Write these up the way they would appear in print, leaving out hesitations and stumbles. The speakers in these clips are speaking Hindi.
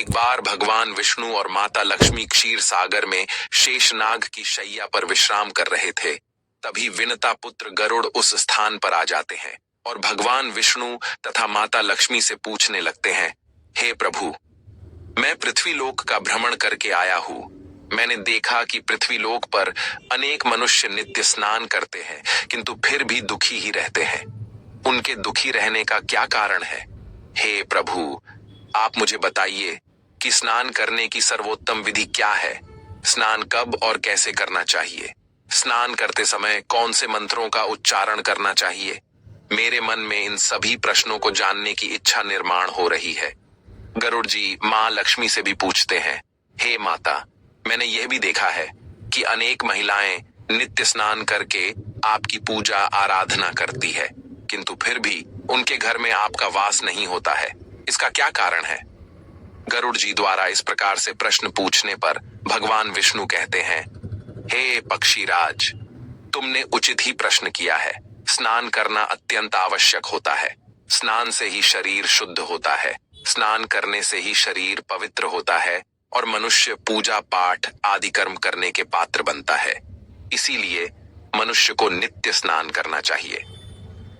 एक बार भगवान विष्णु और माता लक्ष्मी क्षीर सागर में शेषनाग की शैया पर विश्राम कर रहे थे। तभी विनता पुत्र गरुड़ उस स्थान पर आ जाते हैं और भगवान विष्णु तथा माता लक्ष्मी से पूछने लगते हैं, हे प्रभु, मैं पृथ्वीलोक का भ्रमण करके आया हूँ। मैंने देखा कि पृथ्वीलोक पर अनेक मनुष्य नित्य स्नान करते हैं, किंतु फिर भी दुखी ही रहते हैं। उनके दुखी रहने का क्या कारण है? हे प्रभु, आप मुझे बताइए कि स्नान करने की सर्वोत्तम विधि क्या है? स्नान कब और कैसे करना चाहिए? स्नान करते समय कौन से मंत्रों का उच्चारण करना चाहिए? मेरे मन में इन सभी प्रश्नों को जानने की इच्छा निर्माण हो रही है। गरुड़ जी माँ लक्ष्मी से भी पूछते हैं, हे माता, मैंने यह भी देखा है कि अनेक महिलाएं नित्य स्नान करके आपकी पूजा आराधना करती है, किंतु फिर भी उनके घर में आपका वास नहीं होता है। इसका क्या कारण है? गरुड़ जी द्वारा इस प्रकार से प्रश्न पूछने पर भगवान विष्णु कहते हैं, हे पक्षीराज, तुमने उचित ही प्रश्न किया है। स्नान करना अत्यंत आवश्यक होता है। स्नान से ही शरीर शुद्ध होता है। स्नान करने से ही शरीर पवित्र होता है और मनुष्य पूजा पाठ आदि कर्म करने के पात्र बनता है। इसीलिए मनुष्य को नित्य स्नान करना चाहिए।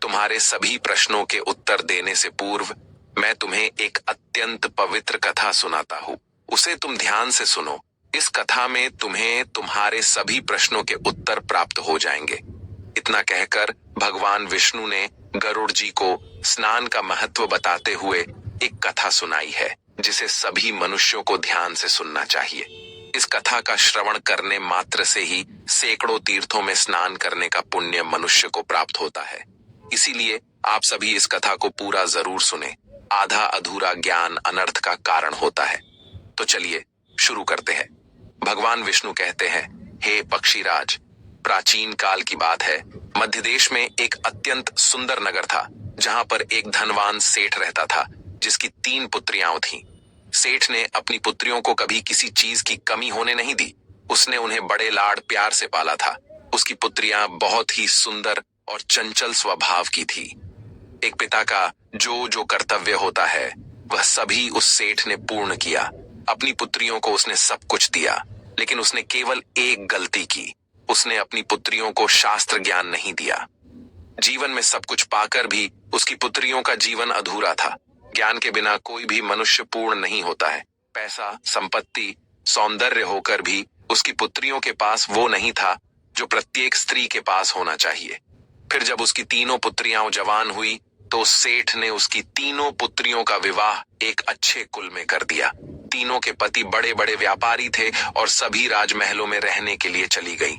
तुम्हारे सभी प्रश्नों के उत्तर देने से पूर्व मैं तुम्हें एक अत्यंत पवित्र कथा सुनाता हूँ। उसे तुम ध्यान से सुनो। इस कथा में तुम्हें तुम्हारे सभी प्रश्नों के उत्तर प्राप्त हो जाएंगे। इतना कहकर भगवान विष्णु ने गरुड़ जी को स्नान का महत्व बताते हुए एक कथा सुनाई है, जिसे सभी मनुष्यों को ध्यान से सुनना चाहिए। इस कथा का श्रवण करने मात्र से ही सैकड़ों तीर्थों में स्नान करने का पुण्य मनुष्य को प्राप्त होता है। इसीलिए आप सभी इस कथा को पूरा जरूर सुने। आधा अधूरा ज्ञान अनर्थ का कारण होता है। तो चलिए शुरू करते हैं। भगवान विष्णु कहते हैं, हे पक्षीराज, प्राचीन काल की बात है। मध्य देश में एक अत्यंत सुंदर नगर था, जहां पर एक धनवान सेठ रहता था, जिसकी 3 पुत्रियां थीं। सेठ ने अपनी पुत्रियों को कभी किसी चीज की कमी होने नहीं दी। उसने उन्हें बड़े लाड प्यार से पाला था। उसकी पुत्रियां बहुत ही सुंदर और चंचल स्वभाव की थी। एक पिता का जो जो कर्तव्य होता है, वह सभी उस सेठ ने पूर्ण किया। अपनी पुत्रियों को उसने सब कुछ दिया, लेकिन उसने केवल एक गलती की। उसने अपनी पुत्रियों को शास्त्र ज्ञान नहीं दिया। जीवन में सब कुछ पाकर भी उसकी पुत्रियों का जीवन अधूरा था। ज्ञान के बिना कोई भी मनुष्य पूर्ण नहीं होता है। पैसा, संपत्ति, सौंदर्य होकर भी उसकी पुत्रियों के पास वो नहीं था जो प्रत्येक स्त्री के पास होना चाहिए। फिर जब उसकी तीनों पुत्रियां जवान हुई, तो उस सेठ ने उसकी तीनों पुत्रियों का विवाह एक अच्छे कुल में कर दिया। तीनों के पति बड़े बड़े व्यापारी थे और सभी राजमहलों में रहने के लिए चली गई।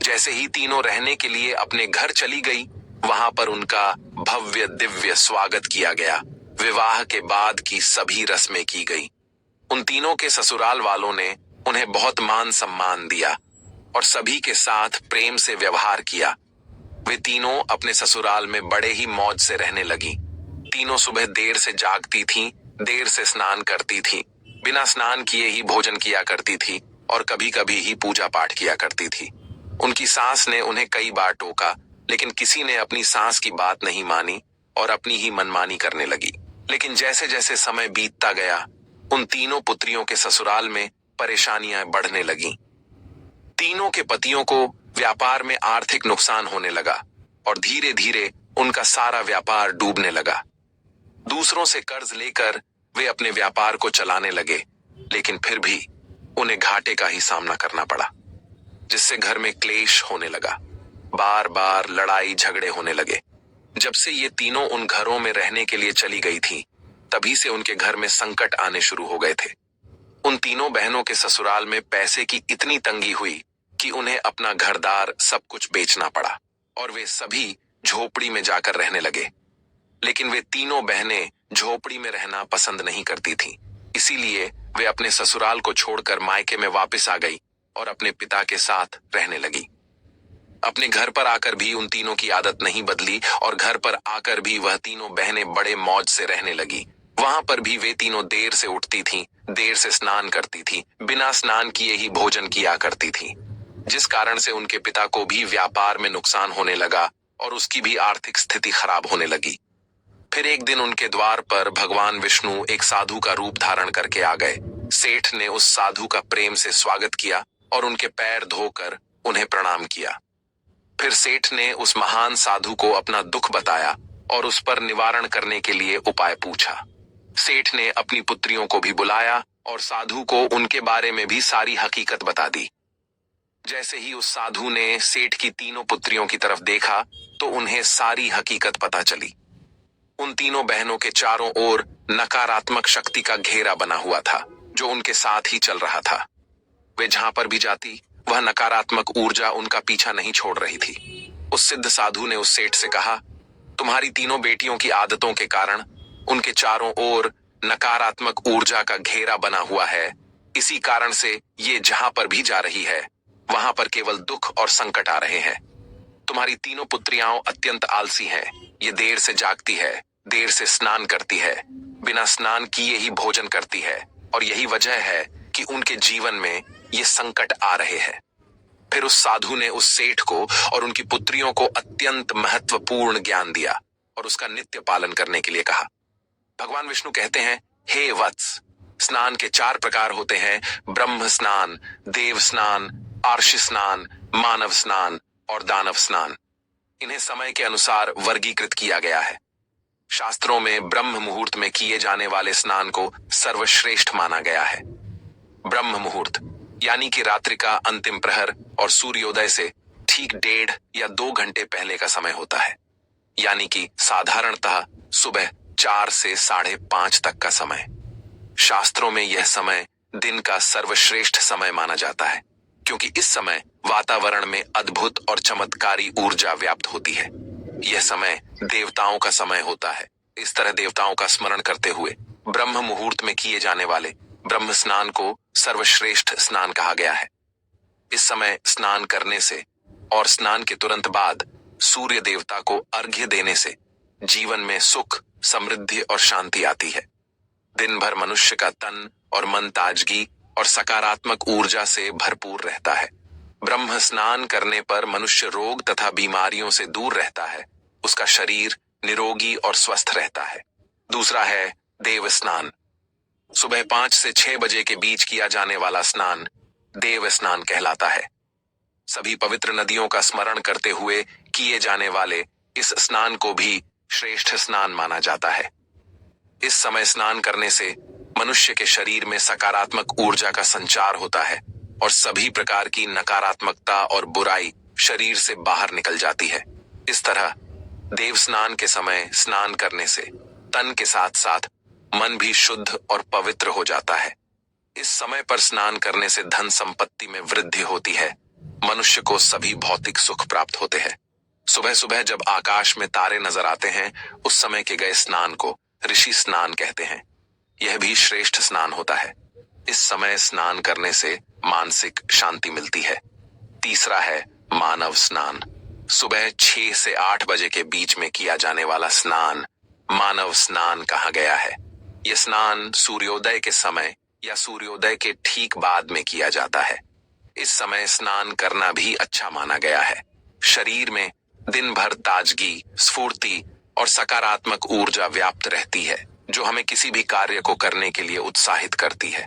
जैसे ही तीनों रहने के लिए अपने घर चली गई, वहां पर उनका भव्य दिव्य स्वागत किया गया। विवाह के बाद की सभी रस्में की गई। उन तीनों के ससुराल वालों ने उन्हें बहुत मान सम्मान दिया और सभी के साथ प्रेम से व्यवहार किया। वे तीनों अपने ससुराल में बड़े ही मौज से रहने लगी। तीनों सुबह देर से जागती थीं, देर से स्नान करती थीं, बिना स्नान किए ही भोजन किया करती थी और कभी कभी ही पूजा पाठ किया करती थी। उनकी सास ने उन्हें कई बार टोका, लेकिन किसी ने अपनी सास की बात नहीं मानी और अपनी ही मनमानी करने लगी। लेकिन जैसे जैसे समय बीतता गया, उन तीनों पुत्रियों के ससुराल में परेशानियां बढ़ने लगीं। तीनों के पतियों को व्यापार में आर्थिक नुकसान होने लगा और धीरे धीरे उनका सारा व्यापार डूबने लगा। दूसरों से कर्ज लेकर वे अपने व्यापार को चलाने लगे, लेकिन फिर भी उन्हें घाटे का ही सामना करना पड़ा, जिससे घर में क्लेश होने लगा। बार बार लड़ाई झगड़े होने लगे। जब से ये तीनों उन घरों में रहने के लिए चली गई थी, तभी से उनके घर में संकट आने शुरू हो गए थे। उन तीनों बहनों के ससुराल में पैसे की इतनी तंगी हुई कि उन्हें अपना घरदार सब कुछ बेचना पड़ा और वे सभी झोपड़ी में जाकर रहने लगे। लेकिन वे तीनों बहनें झोपड़ी में रहना पसंद नहीं करती थीं। इसीलिए वे अपने ससुराल को छोड़कर मायके में वापस आ गई और अपने पिता के साथ रहने लगी। अपने घर पर आकर भी उन तीनों की आदत नहीं बदली और घर पर आकर भी वह तीनों बहनें बड़े मौज से रहने लगी। वहां पर भी वे तीनों देर से उठती थीं, देर से स्नान करती थीं, बिना स्नान किए ही भोजन किया करती थीं, जिस कारण से उनके पिता को भी व्यापार में नुकसान होने लगा और उसकी भी आर्थिक स्थिति खराब होने लगी। फिर एक दिन उनके द्वार पर भगवान विष्णु एक साधु का रूप धारण करके आ गए। सेठ ने उस साधु का प्रेम से स्वागत किया और उनके पैर धोकर उन्हें प्रणाम किया। फिर सेठ ने उस महान साधु को अपना दुख बताया और उस पर निवारण करने के लिए उपाय पूछा। सेठ ने अपनी पुत्रियों को भी बुलाया और साधु को उनके बारे में भी सारी हकीकत बता दी। जैसे ही उस साधु ने सेठ की तीनों पुत्रियों की तरफ देखा तो उन्हें सारी हकीकत पता चली। उन तीनों बहनों के चारों ओर नकारात्मक शक्ति का घेरा बना हुआ था जो उनके साथ ही चल रहा था। वे जहां पर भी जाती वह नकारात्मक ऊर्जा उनका पीछा नहीं छोड़ रही थी। उस सिद्ध साधु ने उस सेठ से कहा, तुम्हारी तीनों बेटियों की आदतों के कारण उनके चारों ओर नकारात्मक ऊर्जा का घेरा बना हुआ है। इसी कारण से ये जहां पर भी जा रही है वहां पर केवल दुख और संकट आ रहे हैं। तुम्हारी तीनों पुत्रियां अत्यंत आलसी हैं। ये देर से जागती है, देर से स्नान करती है, बिना स्नान किए ही भोजन करती है और यही वजह है कि उनके जीवन में ये संकट आ रहे हैं। फिर उस साधु ने उस सेठ को और उनकी पुत्रियों को अत्यंत महत्वपूर्ण ज्ञान दिया और उसका नित्य पालन करने के लिए कहा। भगवान विष्णु कहते हैं, हे वत्स, स्नान के 4 प्रकार होते हैं, ब्रह्म स्नान, देव स्नान, आर्ष स्नान, मानव स्नान और दानव स्नान। इन्हें समय के अनुसार वर्गीकृत किया गया है। शास्त्रों में ब्रह्म मुहूर्त में किए जाने वाले स्नान को सर्वश्रेष्ठ माना गया है। ब्रह्म मुहूर्त यानी कि रात्रि का अंतिम प्रहर और सूर्योदय से ठीक 1.5 या 2 घंटे पहले का समय होता है, यानी कि साधारणतः सुबह 4 से 5:30 तक का समय। शास्त्रों में यह समय दिन का सर्वश्रेष्ठ समय माना जाता है क्योंकि इस समय वातावरण में अद्भुत और चमत्कारी ऊर्जा व्याप्त होती है। यह समय देवताओं का समय होता है। इस तरह देवताओं का स्मरण करते हुए ब्रह्म मुहूर्त में किए जाने वाले ब्रह्म स्नान को सर्वश्रेष्ठ स्नान कहा गया है। इस समय स्नान करने से और स्नान के तुरंत बाद सूर्य देवता को अर्घ्य देने से जीवन में सुख, समृद्धि और शांति आती है। दिन भर मनुष्य का तन और मन ताजगी और सकारात्मक ऊर्जा से भरपूर रहता है। ब्रह्म स्नान करने पर मनुष्य रोग तथा बीमारियों से दूर रहता है। उसका शरीर निरोगी और स्वस्थ रहता है। दूसरा है देव स्नान। सुबह 5 से 6 बजे के बीच किया जाने वाला स्नान देव स्नान कहलाता है। सभी पवित्र नदियों का स्मरण करते हुए किए जाने वाले इस स्नान को भी श्रेष्ठ स्नान माना जाता है। इस समय स्नान करने से मनुष्य के शरीर में सकारात्मक ऊर्जा का संचार होता है और सभी प्रकार की नकारात्मकता और बुराई शरीर से बाहर निकल जाती है। इस तरह देव स्नान के समय स्नान करने से तन के साथ साथ मन भी शुद्ध और पवित्र हो जाता है। इस समय पर स्नान करने से धन संपत्ति में वृद्धि होती है। मनुष्य को सभी भौतिक सुख प्राप्त होते हैं। सुबह सुबह जब आकाश में तारे नजर आते हैं उस समय के गए स्नान को ऋषि स्नान कहते हैं। यह भी श्रेष्ठ स्नान होता है। इस समय स्नान करने से मानसिक शांति मिलती है। तीसरा है मानव स्नान। सुबह 6 से 8 बजे के बीच में किया जाने वाला स्नान मानव स्नान कहा गया है। यह स्नान सूर्योदय के समय या सूर्योदय के ठीक बाद में किया जाता है। इस समय स्नान करना भी अच्छा माना गया है। शरीर में दिन भर ताजगी, स्फूर्ति और सकारात्मक ऊर्जा व्याप्त रहती है जो हमें किसी भी कार्य को करने के लिए उत्साहित करती है।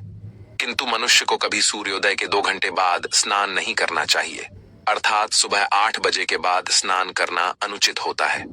किंतु मनुष्य को कभी सूर्योदय के 2 घंटे बाद स्नान नहीं करना चाहिए, अर्थात सुबह 8 बजे के बाद स्नान करना अनुचित होता है।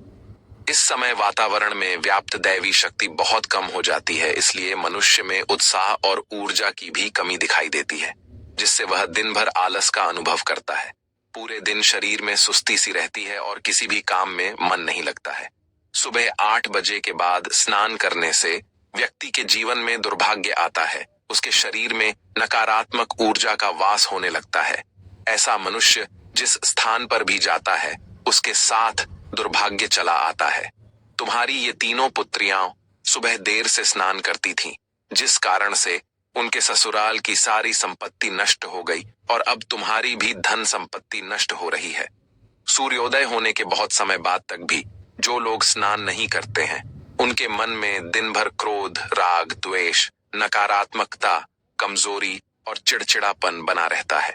इस समय वातावरण में व्याप्त दैवी शक्ति बहुत कम हो जाती है, इसलिए मनुष्य में उत्साह और ऊर्जा की भी कमी दिखाई देती है, जिससे वह दिन भर आलस का अनुभव करता है। पूरे दिन शरीर में सुस्ती सी रहती है और किसी भी काम में मन नहीं लगता है। सुबह 8 बजे के बाद स्नान करने से व्यक्ति के जीवन में दुर्भाग्य आता है। उसके शरीर में नकारात्मक ऊर्जा का वास होने लगता है। ऐसा मनुष्य जिस स्थान पर भी जाता है उसके साथ दुर्भाग्य चला आता है। तुम्हारी ये तीनों पुत्रियां सुबह देर से स्नान करती थीं, जिस कारण से उनके ससुराल की सारी संपत्ति नष्ट हो गई और अब तुम्हारी भी धन संपत्ति नष्ट हो रही है। सूर्योदय होने के बहुत समय बाद तक भी जो लोग स्नान नहीं करते हैं उनके मन में दिन भर क्रोध, राग, द्वेष, नकारात्मकता, कमजोरी और चिड़चिड़ापन बना रहता है,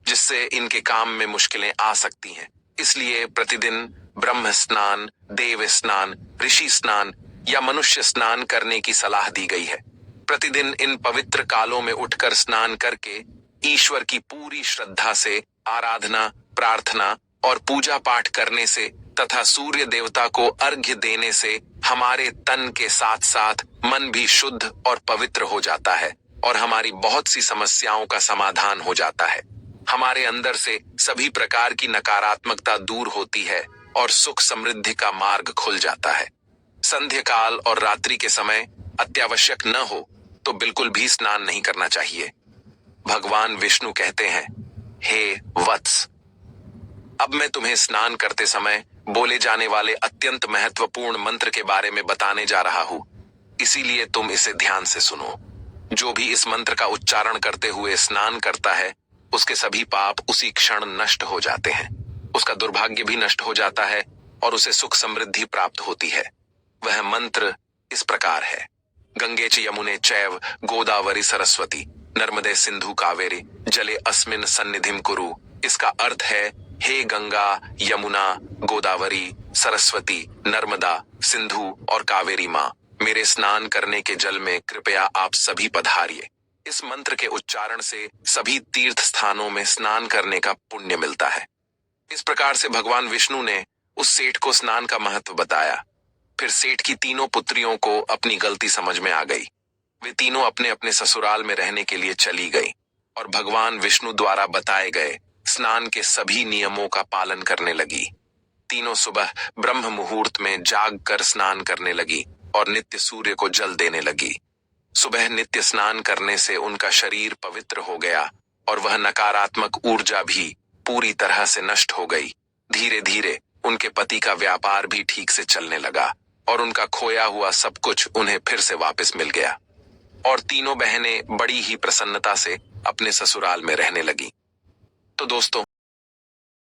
जिससे इनके काम में मुश्किलें आ सकती हैं। इसलिए प्रतिदिन ब्रह्म स्नान, देव स्नान, ऋषि स्नान या मनुष्य स्नान करने की सलाह दी गई है। प्रतिदिन इन पवित्र कालों में उठकर स्नान करके ईश्वर की पूरी श्रद्धा से आराधना, प्रार्थना और पूजा पाठ करने से तथा सूर्य देवता को अर्घ्य देने से हमारे तन के साथ साथ मन भी शुद्ध और पवित्र हो जाता है और हमारी बहुत सी समस्याओं का समाधान हो जाता है। हमारे अंदर से सभी प्रकार की नकारात्मकता दूर होती है और सुख समृद्धि का मार्ग खुल जाता है। संध्या काल और रात्रि के समय अत्यावश्यक न हो तो बिल्कुल भी स्नान नहीं करना चाहिए। भगवान विष्णु कहते हैं, हे वत्स, अब मैं तुम्हें स्नान करते समय बोले जाने वाले अत्यंत महत्वपूर्ण मंत्र के बारे में बताने जा रहा हूं, इसीलिए तुम इसे ध्यान से सुनो। जो भी इस मंत्र का उच्चारण करते हुए स्नान करता है, उसके सभी पाप उसी क्षण नष्ट हो जाते हैं, उसका दुर्भाग्य भी नष्ट हो जाता है और उसे सुख समृद्धि प्राप्त होती है। वह मंत्र इस प्रकार है, गंगे च यमुने चैव गोदावरी सरस्वती नर्मदे सिंधु कावेरी जले अस्मिन सन्निधिम कुरु। इसका अर्थ है, हे गंगा, यमुना, गोदावरी, सरस्वती, नर्मदा, सिंधु और कावेरी माँ, मेरे स्नान करने के जल में कृपया आप सभी पधारिए। इस मंत्र के उच्चारण से सभी तीर्थ स्थानों में स्नान करने का पुण्य मिलता है। इस प्रकार से भगवान विष्णु ने उस सेठ को स्नान का महत्व बताया। फिर सेठ की तीनों पुत्रियों को अपनी गलती समझ में आ गई। वे तीनों अपने अपने ससुराल में रहने के लिए चली गई और भगवान विष्णु द्वारा बताए गए स्नान के सभी नियमों का पालन करने लगी। तीनों सुबह ब्रह्म मुहूर्त में जाग कर स्नान करने लगी और नित्य सूर्य को जल देने लगी। सुबह नित्य स्नान करने से उनका शरीर पवित्र हो गया और वह नकारात्मक ऊर्जा भी पूरी तरह से नष्ट हो गई। धीरे धीरे उनके पति का व्यापार भी ठीक से चलने लगा और उनका खोया हुआ सब कुछ उन्हें फिर से वापस मिल गया और तीनों बहनें बड़ी ही प्रसन्नता से अपने ससुराल में रहने लगी। तो दोस्तों,